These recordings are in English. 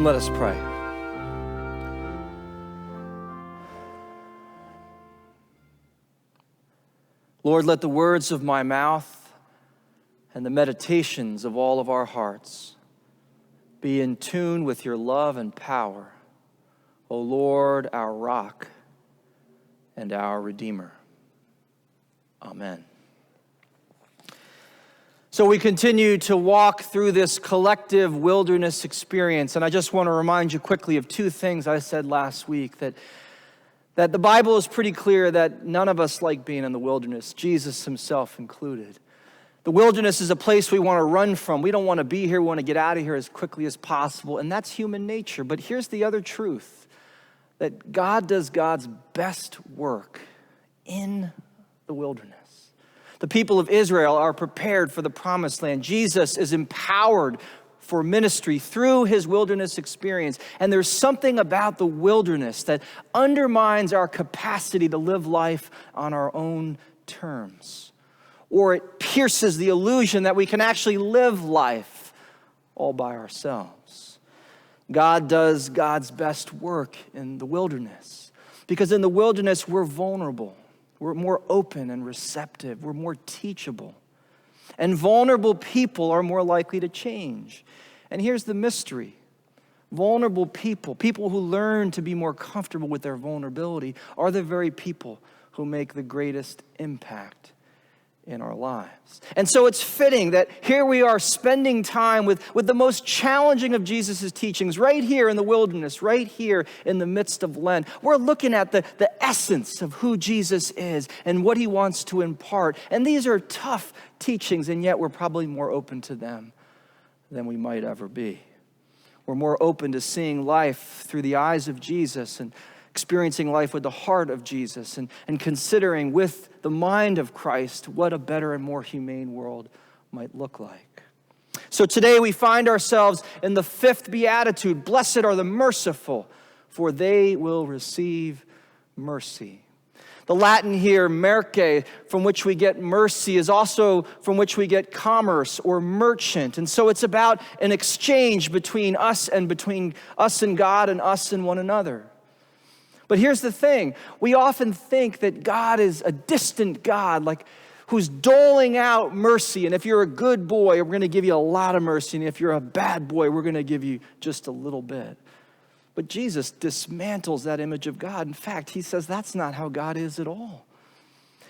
And let us pray. Lord, let the words of my mouth and the meditations of all of our hearts be in tune with your love and power, O Lord, our rock and our Redeemer. Amen. So we continue to walk through this collective wilderness experience, and I just want to remind you quickly of two things I said last week, that the Bible is pretty clear that none of us like being in the wilderness, Jesus himself included. The wilderness is a place we want to run from. We don't want to be here. We want to get out of here as quickly as possible, and that's human nature. But here's the other truth, that God does God's best work in the wilderness. The people of Israel are prepared for the promised land. Jesus is empowered for ministry through his wilderness experience. And there's something about the wilderness that undermines our capacity to live life on our own terms. Or it pierces the illusion that we can actually live life all by ourselves. God does God's best work in the wilderness, because in the wilderness we're vulnerable. We're more open and receptive. We're more teachable. And vulnerable people are more likely to change. And here's the mystery. Vulnerable people who learn to be more comfortable with their vulnerability, are the very people who make the greatest impact in our lives. And so it's fitting that here we are spending time with the most challenging of Jesus' teachings right here in the wilderness, right here in the midst of Lent. We're looking at the essence of who Jesus is and what he wants to impart. And these are tough teachings, and yet we're probably more open to them than we might ever be. We're more open to seeing life through the eyes of Jesus and experiencing life with the heart of Jesus and considering with the mind of Christ what a better and more humane world might look like. So today we find ourselves in the Fifth Beatitude. Blessed are the merciful, for they will receive mercy. The Latin here, merce, from which we get mercy, is also from which we get commerce or merchant. And so it's about an exchange between us and God and us and one another. But here's the thing. We often think that God is a distant God, like who's doling out mercy. And if you're a good boy, we're going to give you a lot of mercy. And if you're a bad boy, we're going to give you just a little bit. But Jesus dismantles that image of God. In fact, he says that's not how God is at all.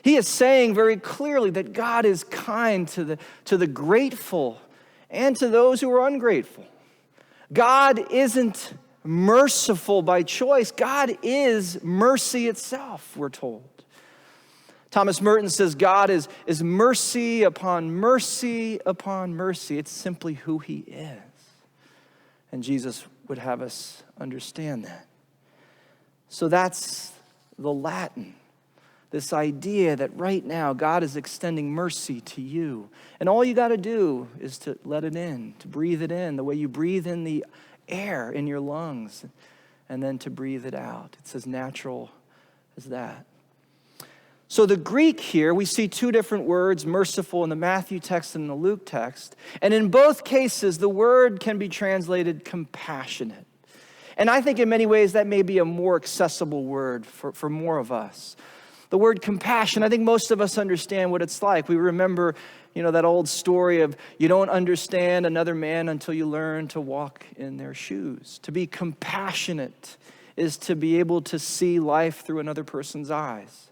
He is saying very clearly that God is kind to the grateful and to those who are ungrateful. God isn't merciful by choice. God is mercy itself, we're told. Thomas Merton says God is mercy upon mercy upon mercy. It's simply who he is. And Jesus would have us understand that. So that's the Latin. This idea that right now God is extending mercy to you. And all you got to do is to let it in, to breathe it in, the way you breathe in the air in your lungs, and then to breathe it out. It's as natural as that. So the Greek here, we see two different words, merciful in the Matthew text and the Luke text. And in both cases, the word can be translated compassionate. And I think in many ways that may be a more accessible word for more of us. The word compassion, I think most of us understand what it's like. We remember, that old story of you don't understand another man until you learn to walk in their shoes. To be compassionate is to be able to see life through another person's eyes.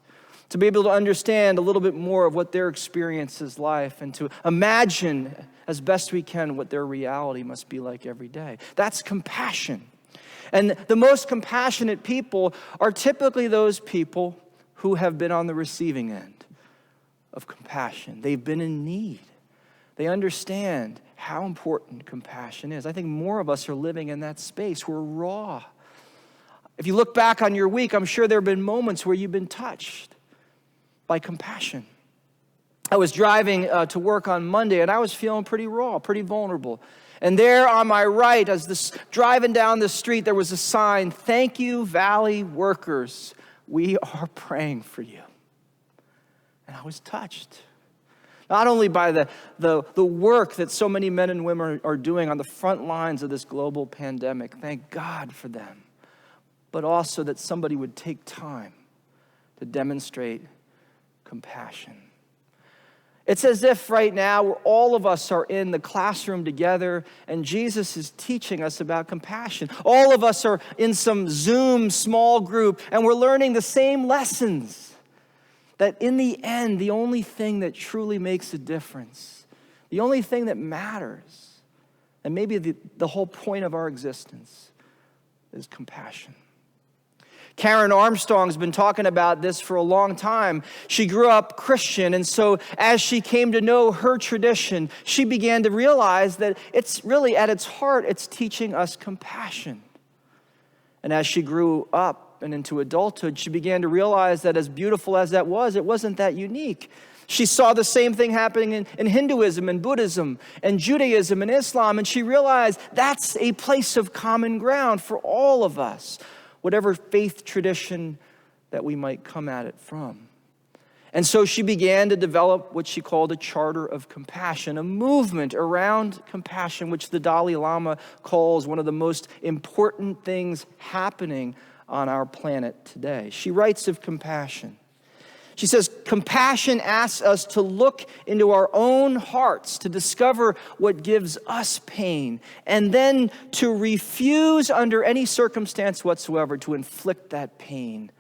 To be able to understand a little bit more of what their experience is like, and to imagine as best we can what their reality must be like every day. That's compassion. And the most compassionate people are typically those people who have been on the receiving end of compassion. They've been in need. They understand how important compassion is. I think more of us are living in that space. We're raw. If you look back on your week, I'm sure there have been moments where you've been touched by compassion. I was driving to work on Monday, and I was feeling pretty raw, pretty vulnerable. And there on my right, as driving down the street, there was a sign, "Thank you, Valley workers. We are praying for you." And I was touched. Not only by the work that so many men and women are doing on the front lines of this global pandemic, thank God for them, but also that somebody would take time to demonstrate compassion. It's as if right now all of us are in the classroom together and Jesus is teaching us about compassion. All of us are in some Zoom small group and we're learning the same lessons. That in the end, the only thing that truly makes a difference, the only thing that matters, and maybe the whole point of our existence, is compassion. Karen Armstrong's been talking about this for a long time. She grew up Christian, and so as she came to know her tradition, she began to realize that it's really at its heart, it's teaching us compassion. And as she grew up and into adulthood, she began to realize that as beautiful as that was, it wasn't that unique. She saw the same thing happening in Hinduism and Buddhism and Judaism and Islam, and she realized that's a place of common ground for all of us, whatever faith tradition that we might come at it from. And so she began to develop what she called a charter of compassion, a movement around compassion, which the Dalai Lama calls one of the most important things happening on our planet today. She writes of compassion. She says, compassion asks us to look into our own hearts to discover what gives us pain, and then to refuse under any circumstance whatsoever to inflict that pain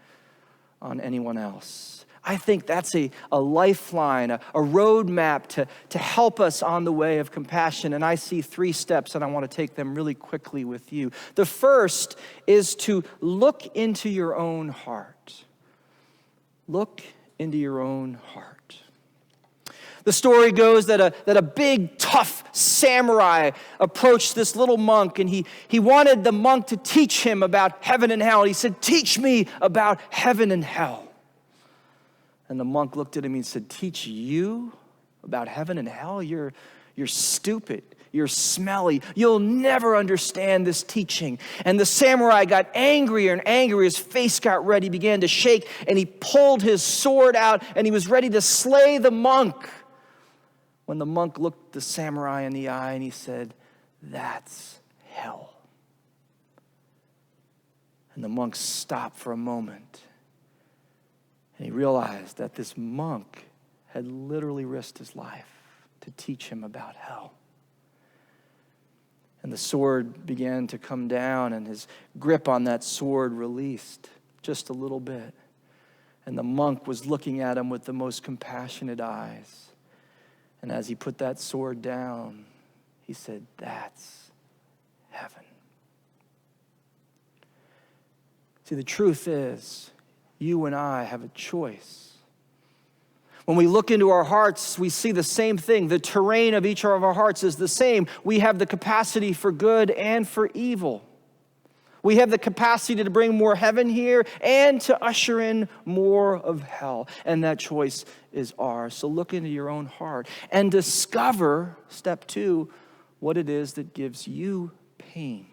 on anyone else. I think that's a lifeline, a roadmap to help us on the way of compassion. And I see 3 steps, and I want to take them really quickly with you. The first is to look into your own heart. Look into your own heart. The story goes that a big, tough samurai approached this little monk, and he wanted the monk to teach him about heaven and hell. He said, "Teach me about heaven and hell." And the monk looked at him and said, "Teach you about heaven and hell? You're stupid. You're smelly. You'll never understand this teaching." And the samurai got angrier and angrier. His face got red. He began to shake, and he pulled his sword out, and he was ready to slay the monk. When the monk looked the samurai in the eye, and he said, "That's hell." And the monk stopped for a moment. And he realized that this monk had literally risked his life to teach him about hell. And the sword began to come down, and his grip on that sword released just a little bit. And the monk was looking at him with the most compassionate eyes. And as he put that sword down, he said, "That's heaven." See, the truth is, you and I have a choice. When we look into our hearts, we see the same thing. The terrain of each of our hearts is the same. We have the capacity for good and for evil. We have the capacity to bring more heaven here and to usher in more of hell. And that choice is ours. So look into your own heart and discover, step 2, what it is that gives you pain.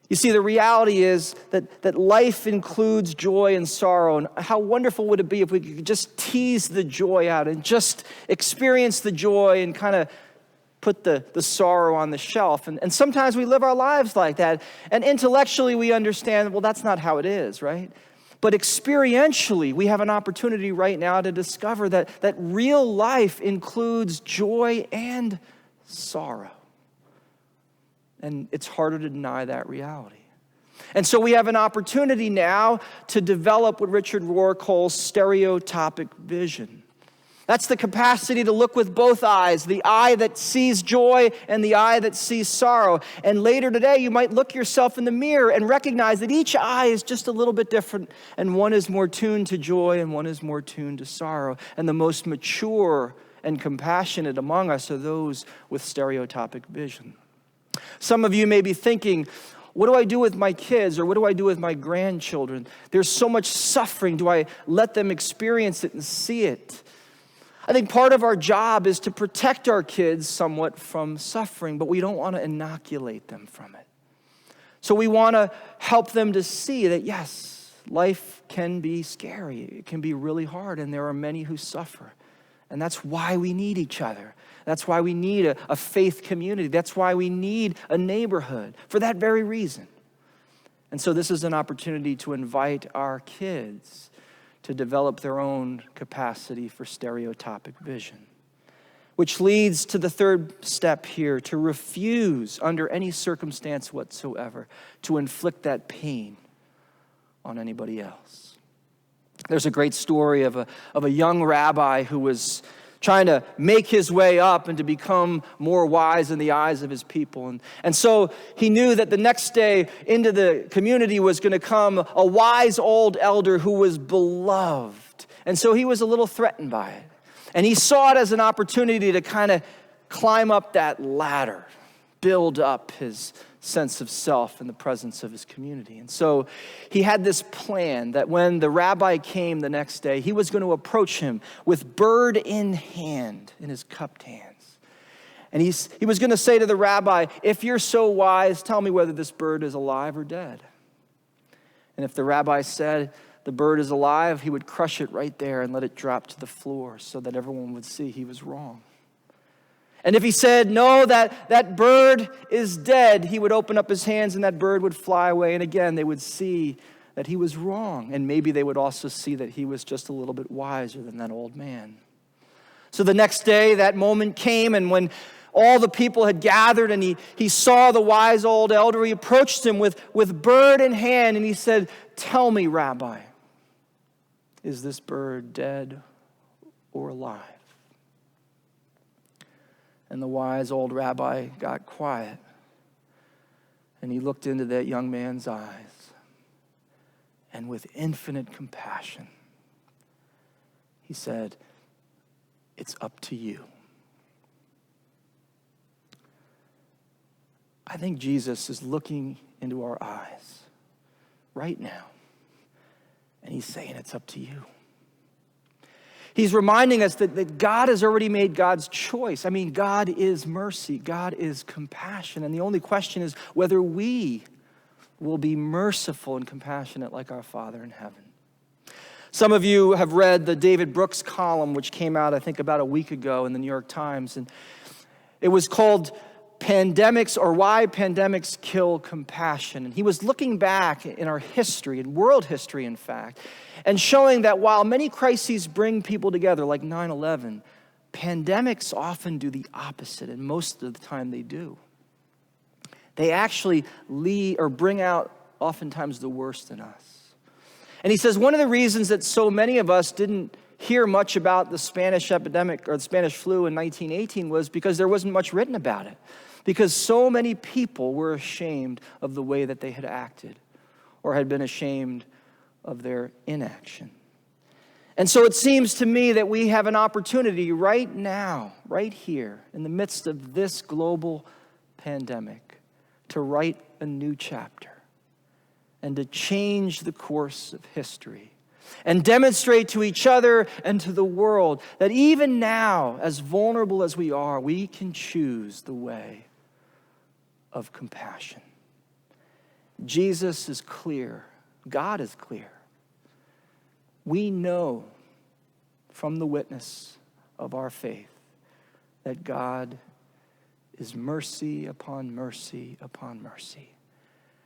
You see, the reality is that life includes joy and sorrow. And how wonderful would it be if we could just tease the joy out and just experience the joy and kind of put the sorrow on the shelf. And sometimes we live our lives like that. And intellectually we understand, well, that's not how it is, right? But experientially, we have an opportunity right now to discover that real life includes joy and sorrow. And it's harder to deny that reality. And so we have an opportunity now to develop what Richard Rohr calls stereotopic vision. That's the capacity to look with both eyes, the eye that sees joy and the eye that sees sorrow. And later today, you might look yourself in the mirror and recognize that each eye is just a little bit different, and one is more tuned to joy and one is more tuned to sorrow. And the most mature and compassionate among us are those with stereotopic vision. Some of you may be thinking, what do I do with my kids, or what do I do with my grandchildren? There's so much suffering. Do I let them experience it and see it? I think part of our job is to protect our kids somewhat from suffering, but we don't want to inoculate them from it. So we want to help them to see that, yes, life can be scary. It can be really hard, and there are many who suffer. And that's why we need each other. That's why we need a faith community. That's why we need a neighborhood, for that very reason. And so this is an opportunity to invite our kids to develop their own capacity for stereotopic vision. Which leads to the third step here, to refuse under any circumstance whatsoever to inflict that pain on anybody else. There's a great story of a young rabbi who was trying to make his way up and to become more wise in the eyes of his people. And so he knew that the next day into the community was going to come a wise old elder who was beloved. And so he was a little threatened by it. And he saw it as an opportunity to kind of climb up that ladder, build up his sense of self in the presence of his community. And so he had this plan that when the rabbi came the next day, he was going to approach him with bird in hand, in his cupped hands. And he was going to say to the rabbi, if you're so wise, tell me whether this bird is alive or dead. And if the rabbi said the bird is alive, he would crush it right there and let it drop to the floor so that everyone would see he was wrong. And if he said, no, that bird is dead, he would open up his hands and that bird would fly away. And again, they would see that he was wrong. And maybe they would also see that he was just a little bit wiser than that old man. So the next day, that moment came, and when all the people had gathered and he saw the wise old elder, he approached him with bird in hand, and he said, tell me, Rabbi, is this bird dead or alive? And the wise old rabbi got quiet, and he looked into that young man's eyes, and with infinite compassion, he said, it's up to you. I think Jesus is looking into our eyes right now, and he's saying it's up to you. He's reminding us that God has already made God's choice. I mean, God is mercy. God is compassion. And the only question is whether we will be merciful and compassionate like our Father in heaven. Some of you have read the David Brooks column, which came out, I think, about a week ago in the New York Times. And it was called Pandemics, or Why Pandemics Kill Compassion. And he was looking back in our history, in world history, in fact, and showing that while many crises bring people together, like 9/11, pandemics often do the opposite, and most of the time they do. They actually lead or bring out oftentimes the worst in us. And he says one of the reasons that so many of us didn't hear much about the Spanish epidemic or the Spanish flu in 1918 was because there wasn't much written about it. Because so many people were ashamed of the way that they had acted or had been ashamed of their inaction. And so it seems to me that we have an opportunity right now, right here, in the midst of this global pandemic, to write a new chapter and to change the course of history and demonstrate to each other and to the world that even now, as vulnerable as we are, we can choose the way of compassion. Jesus is clear. God is clear. We know from the witness of our faith that God is mercy upon mercy upon mercy.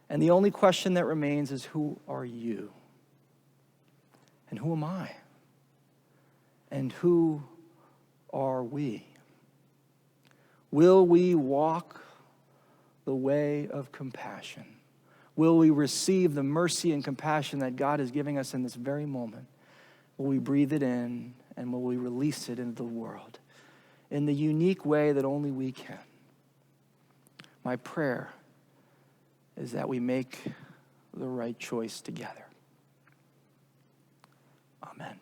And the only question that remains is, who are you? And who am I? And who are we? Will we walk the way of compassion? Will we receive the mercy and compassion that God is giving us in this very moment? Will we breathe it in, and will we release it into the world in the unique way that only we can? My prayer is that we make the right choice together. Amen.